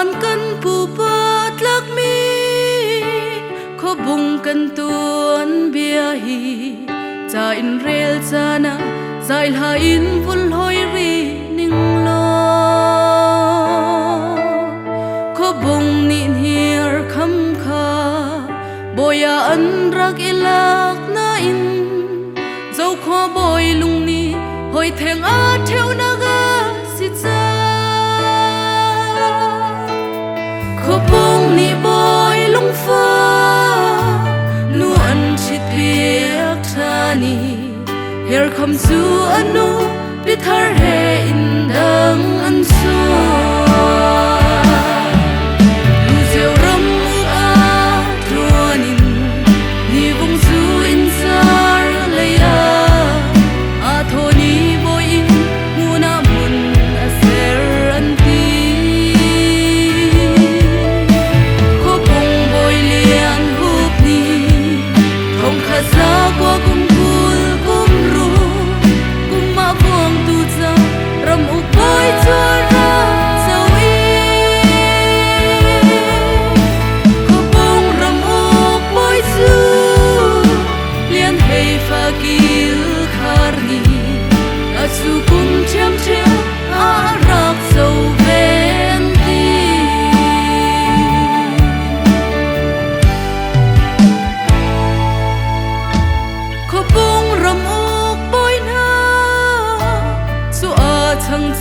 านกันปูปาดลักมีขบุงกันตัวนเบียฮีจาอินเรลจานาใจลาอินวุลหอยรีนิงโลขบุงนินเฮียร์คำคาบอยอันรักอิลักนาอินเจ้าขอบอยลุงนี้หอยแทงอาเทวนากาสิจาขบุงนี่บอยลุงฟ้านวลชิดเปียกทานี Here comes to a new with her hair in dang and so Lose your rum a tronin Ni vong su in sar leya A thoni boy in muna mun a ser an ti Ko bong boy lian hup ni Thong khaza kwa kum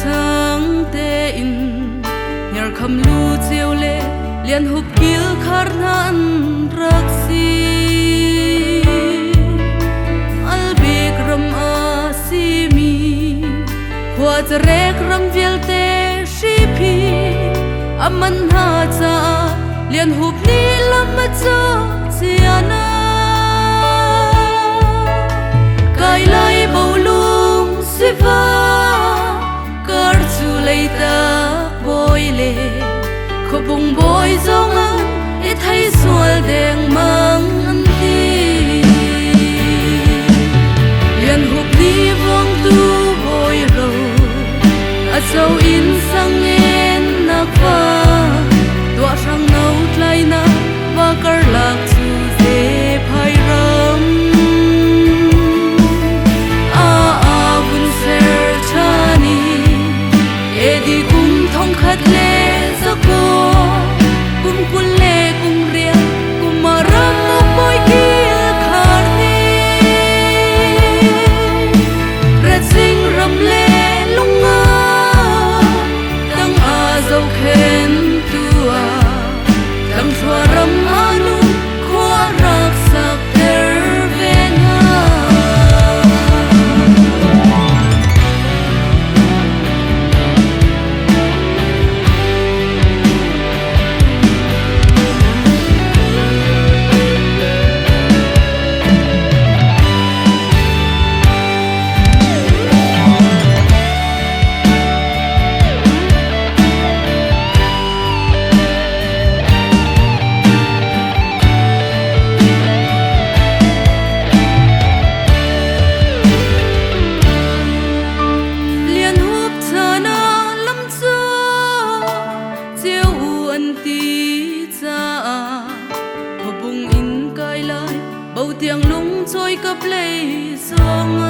Thang te in Nhar kham lu chiêu le Lian hup kil khar nan rak si Al bik ram a si mi Khwa zarek ram viel te shi pi Aman ha cha Lian hup ni lam ma cha chiana Kai lai bầu lung si va ta boy le ko bung boy zong an e thai sual deng mang an ti yan hup ni vong tu boy ro a so in sang en nak va tua sang nau tlai na wa kar lak chu ze phai ram bun ser chani Edi kum thong khat le sako kum kun le kum ria kum maram mo boy ki khar ni red sing ram le lunga tang a zo khen tua tang chwa ram anu khwa rak sak ter venga Bầu tiếng lung trôi cập lấy sông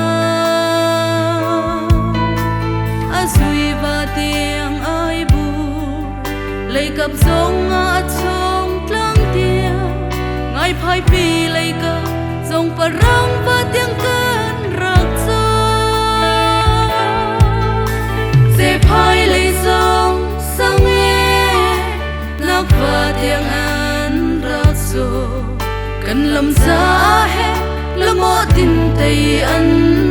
a suy và tiếng ai buồn lấy cập sông a trong lăng tiếng ngay phai pi lấy cập dòng parang và tiếng cơn rạc gió dễ phai lấy sông sang nghe nắc và tiếng an rạc gió cần làm ra hết là một tin tay ăn